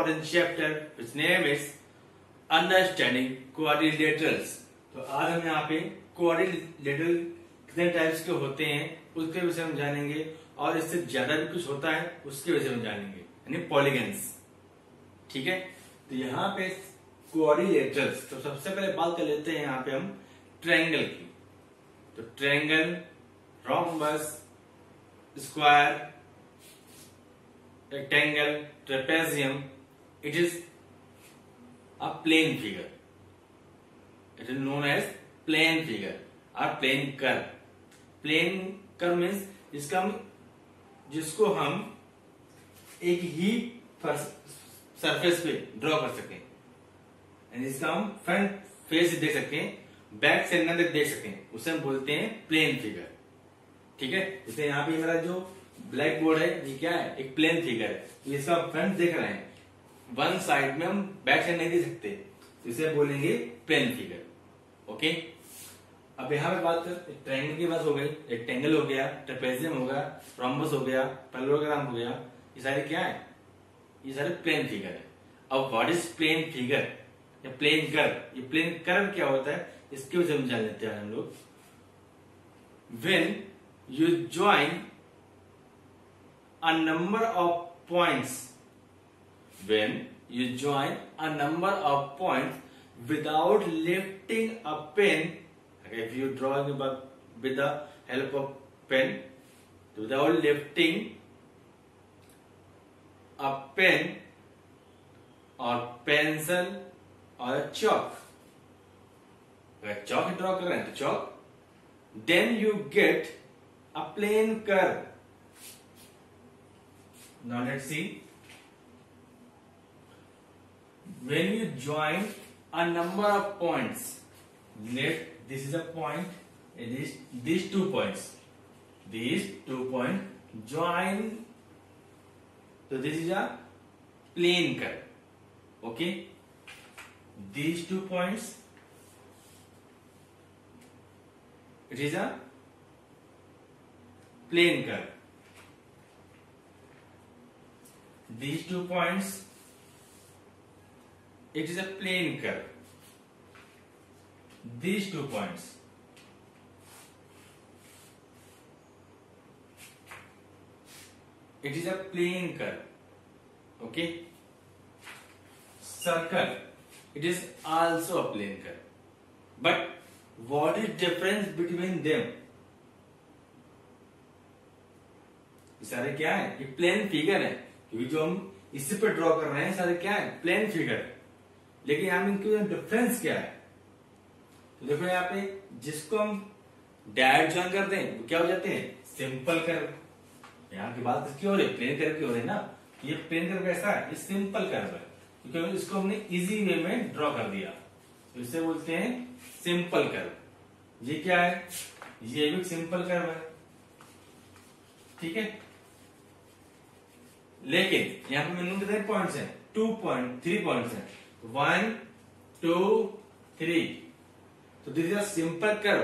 important chapter which name is Understanding Quadrilaterals। तो आज हम यहाँ पे क्वाड्रिलेटरल कितने टाइप्स के होते हैं उसके विषय में जानेंगे, और इससे ज्यादा भी कुछ होता है उसके विषय में जानेंगे, यानी पॉलीगन्स। ठीक है, तो यहाँ पे क्वाड्रिलेटरल्स, तो सबसे पहले बात कर लेते हैं यहाँ पे हम ट्रायंगल की। तो triangle, rhombus, square, rectangle, trapezium, it is a plane figure. It is known as plane figure or plane curve. Plane curve means जिसको हम एक ही सरफेस पे ड्रॉ कर सकें, यानी इसका हम फ्रंट फेस देख सकते हैं, बैक से अंदर देख सकते हैं, उसे हम बोलते हैं प्लेन फिगर। ठीक है, जैसे यहाँ पे मेरा जो ब्लैक बोर्ड है ये क्या है, एक प्लेन फिगर है, तो इसका फ्रंट देख रहे हैं, वन साइड में हम बैक साइड नहीं देख सकते, तो इसे बोलेंगे प्लेन फिगर। ओके, अब यहाँ पे बात कर, ट्रायंगल की बात हो गई, रेक्टेंगल हो गया, ट्रेपेजियम हो गया, रोम्बस हो गया, पैरेललोग्राम हो गया, ये सारे क्या है, ये सारे प्लेन फिगर है। अब व्हाट इज प्लेन फिगर या प्लेन कर्व, ये प्लेन कर्व क्या होता है इसके विषय में जान लेते हैं हम लोग। When you join a number of points, when you join a number of points without lifting a pen, if you drawing with the help of pen, without lifting a pen or pencil or a chalk, अगर chalk draw कर रहे हैं तो chalk, then you get a plane curve. Now let's see. When you join a number of points, this is a point, and these 2 points, these 2 points join, so this is a plane curve. Okay, these 2 points, it is a plane curve. These 2 points, it is a plane curve. These 2 points, it is a plane curve. Okay, circle, it is also a plane curve. But what is difference between them? ये सारे क्या है, ये plane figure है, क्योंकि जो हम इसी पे ड्रॉ कर रहे हैं सारे क्या है, प्लेन फिगर है। लेकिन यहाँ इनके डिफरेंस क्या है, तो देखो यहाँ पे जिसको हम डायरेक्ट ज्वाइन कर दें तो क्या हो जाते हैं, सिंपल कर्व। यहाँ की बात किसकी हो रही है, प्लेन कर्व की हो रही है ना। ये प्लेन कर्व कैसा है, ये सिंपल कर्व है, क्योंकि इसको हमने इजी वे में ड्रॉ कर दिया, तो इसे बोलते हैं सिंपल कर्व। ये क्या है, ये भी सिंपल कर्व है। ठीक है, लेकिन यहाँ पे मिनिमम कितने पॉइंट्स हैं, 3 पॉइंट्स हैं, 1 2 3, तो this is a simple curve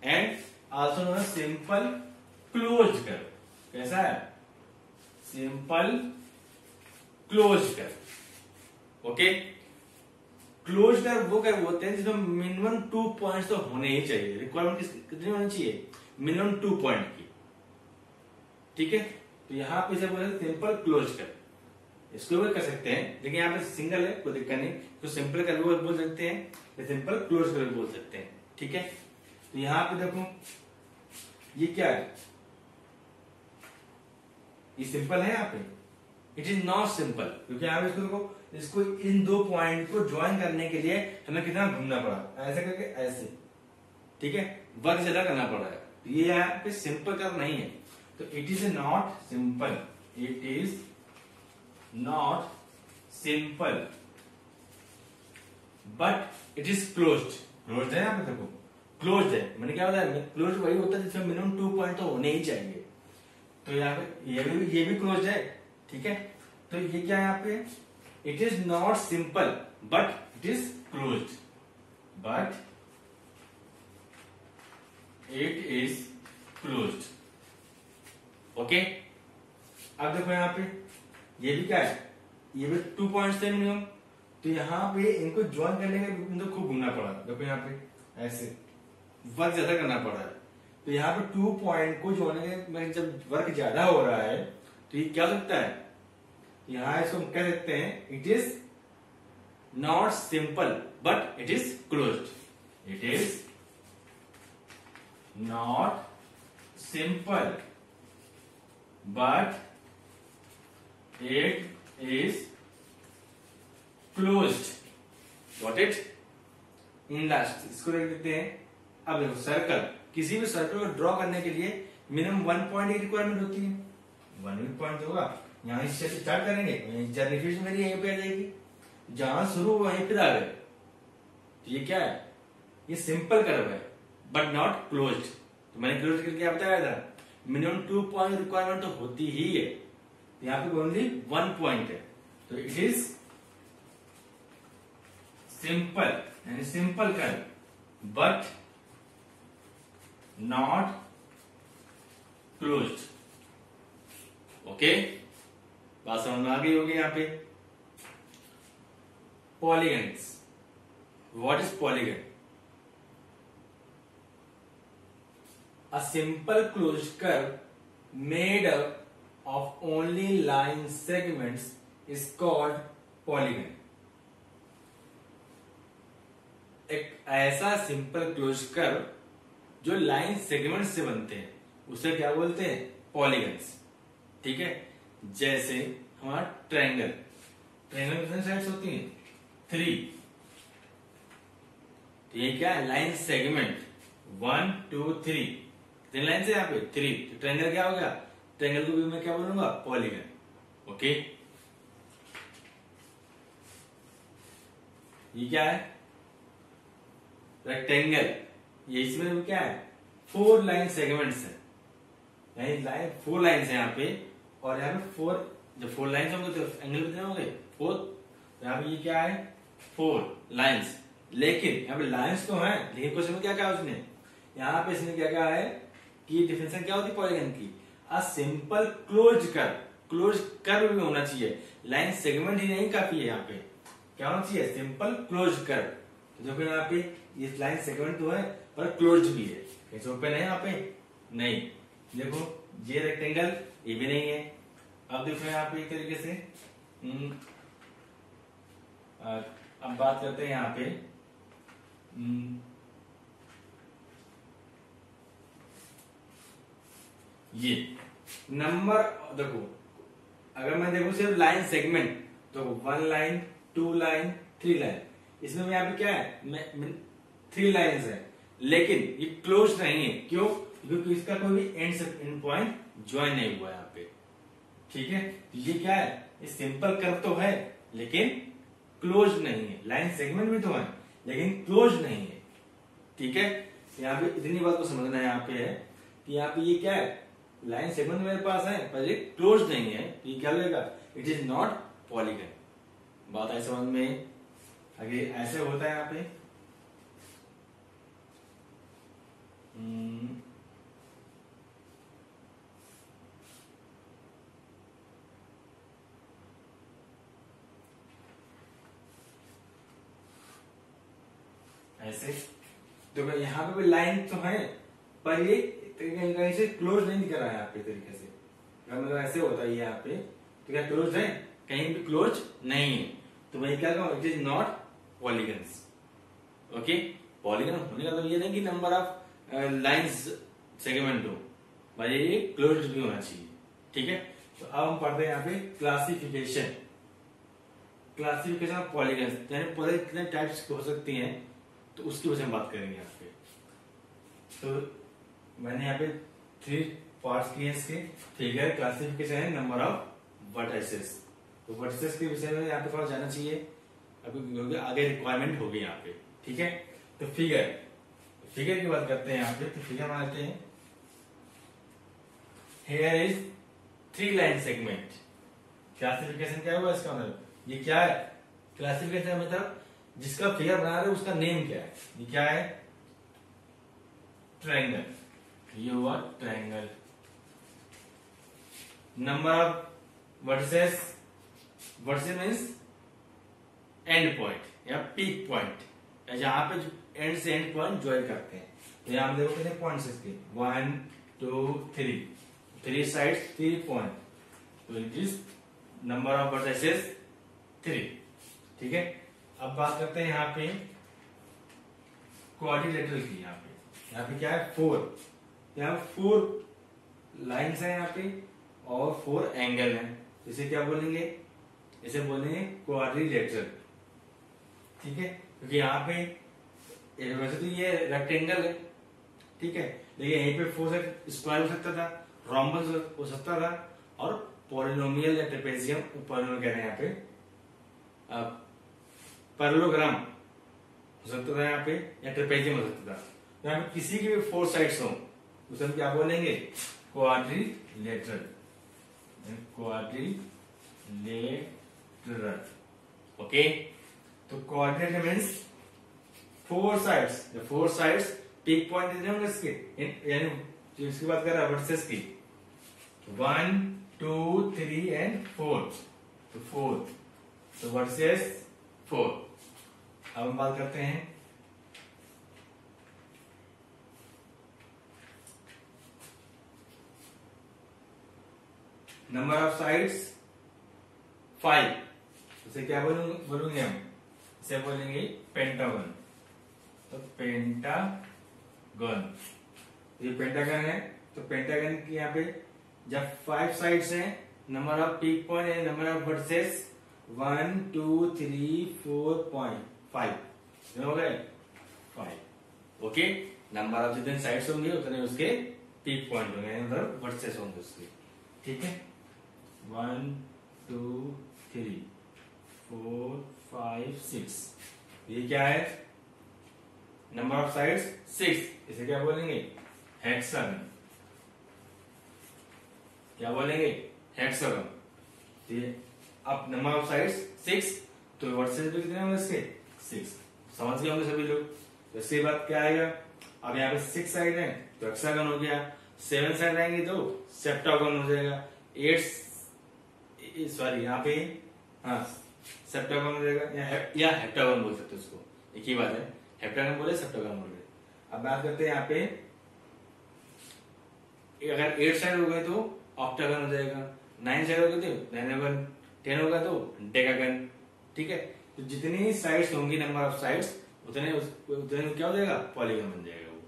and also known as simple closed curve. कैसा है, simple closed curve. Okay, closed curve वो कर्व होते हैं जिसमें मिनिमम 2 पॉइंट्स तो होने ही चाहिए। रिक्वायरमेंट कितनी होनी चाहिए, मिनिमम 2 पॉइंट की। ठीक है, तो यहाँ पे इसे बोलते हैं सिंपल क्लोज कर्व। इसको भी कर सकते हैं, लेकिन यहाँ पे सिंगल है, कोई दिक्कत नहीं, तो सिंपल कर्व बोल सकते हैं, या सिंपल क्लोज कर्व बोल सकते हैं। ठीक है, तो यहाँ पे देखो ये क्या है, ये सिंपल है, यहाँ पे इट इज नॉट सिंपल, क्योंकि यहाँ पे इसको देखो, इसको इन 2 पॉइंट को ज्वाइन करने के लिए हमें कितना घूमना पड़ा, ऐसे करके ऐसे। ठीक है, वर्क ज्यादा करना पड़ रहा है, तो ये यहाँ पे सिंपल कर्व नहीं है, तो it is not simple, it is not simple, but it is closed. Closed है, यहाँ पे देखो क्लोज्ड है, मैंने क्या बताया, क्लोज्ड वही होता है जिसमें मिनिमम 2 पॉइंट तो होने ही चाहिए। तो यहाँ पे ये भी क्लोज्ड है। ठीक है, तो ये क्या है यहाँ पे, it is not simple but it is closed, but it is closed. Okay, अब देखो यहाँ पे ये भी क्या है, ये भी 2 पॉइंट्स थे मिनिमम, तो यहाँ पे इनको ज्वाइन करने के लिए तो खूब घूमना पड़ा। देखो यहाँ पे ऐसे वर्क ज्यादा करना पड़ा है, तो यहाँ पे 2 पॉइंट को जोड़ने में जब वर्क ज्यादा हो रहा है तो ये क्या लगता है, यहाँ इसको हम कह सकते हैं it is not simple but it is closed. It is not simple but it is closed। Got it? in last इसको देख लेते हैं। अब देखो सर्कल, किसी भी सर्कल को ड्रॉ करने के लिए मिनिमम 1 पॉइंट की रिक्वायरमेंट होती है। 1 पॉइंट होगा, यहाँ इससे स्टार्ट करेंगे, जर्निफिकेशन मेरी यहीं पे आ जाएगी, जहां शुरू हुआ वहीं पे आ गए। तो ये क्या है, ये सिंपल कर्व है बट नॉट क्लोज्ड। तो मैंने क्लोज करके क्या बताया था, मिनिमम 2 पॉइंट रिक्वायरमेंट तो होती ही है, यहाँ पे ओनली 1 पॉइंट है, तो इट इज सिंपल यानी simple curve but not closed. Okay, बात समझ में आ गई होगी यहाँ पे। Polygons, what is polygon? A simple closed curve made up of only line segments is called polygon। एक ऐसा सिंपल क्लोज कर्व जो लाइन सेगमेंट से बनते हैं उसे क्या बोलते हैं, पॉलीगन्स। ठीक है, जैसे हमारा ट्रायंगल, ट्रायंगल कितने साइड्स होती हैं, 3। तो ये क्या है, लाइन सेगमेंट 1 2 3, कितने लाइन से यहाँ पे 3, तो ट्रायंगल क्या हो गया, ट्रायंगल को भी मैं क्या बोलूंगा, पॉलीगन। ओके, ये क्या है, रेक्टेंगल, ये इसमें क्या है, 4 लाइन सेगमेंट्स है, यानी लाइन 4 लाइन्स है यहाँ पे, और यहाँ पे 4, जब 4 लाइन्स होंगे तो एंगल कितने होंगे, 4। यहाँ पे ये क्या है, 4 लाइन्स, लेकिन यहाँ पे लाइन्स तो हैं, लेकिन क्वेश्चन में क्या कहा उसने, यहाँ पे इसने क्या कहा है कि डिफिनेशन क्या होती है पॉलीगन की, a simple close curve, close curve भी होना चाहिए, लाइन सेगमेंट ही नहीं काफी है, यहाँ पे क्या होना चाहिए, सिंपल क्लोज कर्व। तो देखो यहाँ पे ये लाइन सेगमेंट तो है पर क्लोज भी है, कैसे ओपन है यहाँ पे नहीं, देखो ये रेक्टेंगल ये भी नहीं है। अब देखो यहाँ पे एक तरीके से अब बात करते हैं यहाँ पे ये नंबर, देखो अगर मैं देखू सिर्फ लाइन सेगमेंट तो 1 लाइन 2 लाइन 3 लाइन, इसमें यहाँ पे क्या है, 3 लाइन्स है, लेकिन ये क्लोज नहीं है, क्यों, क्योंकि इसका कोई भी एंड पॉइंट ज्वाइन नहीं हुआ यहाँ पे। ठीक है, ये क्या है, ये सिंपल कर्व तो है लेकिन क्लोज नहीं है, लाइन सेगमेंट भी तो है लेकिन क्लोज नहीं है। ठीक है, यहाँ पे इतनी बात को समझना यहाँ पे है कि यहाँ पे ये क्या है, लाइन सेगमेंट मेरे पास है पर ये क्लोज नहीं है, तो ये क्या लगेगा, इट इज नॉट पॉलीगन। बात है समझ में, आगे ऐसे होता है यहाँ पे ऐसे, तो यहाँ पे भी लाइन तो है पर ये कहीं से क्लोज नहीं दिख रहा है यहाँ पे तरीके से, मतलब ऐसे होता है यहाँ पे, तो क्या क्लोज है, कहीं भी क्लोज नहीं है, तो मैं क्या कहूँ, it is not polygons. Okay, polygon होने का तो ये नहीं कि नंबर ऑफ लाइंस सेगमेंट हो, भाई ये क्लोज भी होना चाहिए। ठीक है, तो अब हम पढ़ते हैं यहाँ पे क्लासिफिकेशन, क्लासिफिकेशन ऑफ पॉलीगन्स, यानी पॉलीगन कितने टाइप्स हो सकती हैं, तो उसकी वजह से हम बात करेंगे यहाँ पे। तो मैंने यहाँ पे 3 पार्ट्स किए इसके, फिगर, क्लासिफिकेशन है, नंबर ऑफ वर्टिसेस। तो वर्टिसेस के विषय में यहाँ पे थोड़ा जानना चाहिए, अभी आगे रिक्वायरमेंट होगी यहाँ पे। ठीक है, तो फिगर, फिगर की बात करते हैं यहाँ पे, तो फिगर बनाते हैं, here is 3 line segment. Classification क्या हुआ इसका मतलब, ये क्या है, क्लासिफिकेशन मतलब जिसका फिगर बना रहे उसका नेम क्या है, ये क्या है, ट्रायंगल, ये हुआ triangle. Number of vertices versus means and point या पीक पॉइंट, या जहां पे एंड से एंड पॉइंट ज्वाइन करते हैं। तो यहां पे देखो कितने पॉइंट्स इसके, 1 2 3, 3 साइड्स 3 पॉइंट, तो it is number of versus 3। ठीक है, अब बात करते हैं यहाँ पे क्वाड्रिलेटरल की। यहाँ पे क्या है, 4, यहाँ 4 लाइन्स हैं यहाँ पे और 4 एंगल हैं, इसे क्या बोलेंगे, इसे बोलेंगे क्वाड्रिलेटरल। ठीक है, क्योंकि यहाँ पे वैसे तो ये रेक्टेंगल है, ठीक है, लेकिन यहीं पे 4 से स्क्वायर हो सकता था, रोम्बस हो सकता था, और पॉलिनोमियल या ट्रेपेजियम, पॉलिनोमियल कह रहे हैं यहाँ पे, पैरेललोग्राम हो सकता था यहाँ पे, या ट्रेपेजियम हो सकता था। तो यहाँ पे किसी की भी 4 साइड्स हो उसे हम क्या बोलेंगे, क्वाड्रिलेटरल, क्वाड्रिलेटरल। ओके, तो quadrilateral means 4 sides, the 4 sides peak point इतने होंगे इसके, यानी जो इसकी बात कर रहा है वर्सेस की, 1 2 3 एंड 4, तो 4, तो वर्सेस 4। अब हम बात करते हैं नंबर ऑफ साइड्स 5, इसे क्या बोलेंगे हम, इसे बोलेंगे पेंटागन। तो पेंटागन, ये पेंटागन है, तो पेंटागन की यहाँ पे जब 5 साइड्स हैं, नंबर ऑफ पीक पॉइंट है, नंबर ऑफ वर्सेस 1 2 3 4.5, हो गए 5। ओके, नंबर ऑफ जितने साइड्स होंगे उतने उसके पीक पॉइंट होंगे, मतलब वर्सेस होंगे उसके। ठीक है, 1 2 3 4 5 6, ये क्या है, नंबर ऑफ साइड्स 6, इसे क्या बोलेंगे, हेक्सागन। क्या बोलेंगे, हेक्सागन। ये अब नंबर ऑफ साइड्स 6, तो वर्सेस भी कितने होंगे इसके, 6। समझ गए होंगे सभी लोग। तो इसके बाद क्या आएगा, अब यहाँ पे 6 साइड है तो हेक्सागन हो गया, 7 साइड रहेंगे तो सेप्टागन हो जाएगा, 8 सॉरी यहाँ पे हाँ सेप्टागन हो जाएगा, या हेप्टागन बोल सकते हो उसको, एक ही बात है, हेप्टागन बोले सेप्टागन बोले। अब बात करते हैं यहाँ पे, अगर 8 साइड हो गए तो ऑक्टागन हो जाएगा, 9 साइड हो गए तो नाइनागन, 10 होगा तो डेकागन। ठीक है, तो जितनी साइड्स होंगी, नंबर ऑफ साइड्स, उतने क्या हो जाएगा, पॉलीगन बन जाएगा वो।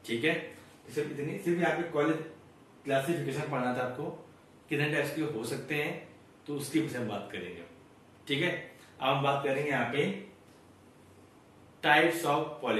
ठीक है, तो सिर्फ यहाँ पे कॉलेज क्लासिफिकेशन पढ़ना था आपको, कितने टाइप्स के हो सकते हैं, तो उसकी विषय में बात करेंगे। ठीक है, अब हम बात करेंगे यहाँ पे टाइप्स ऑफ पॉलीगन।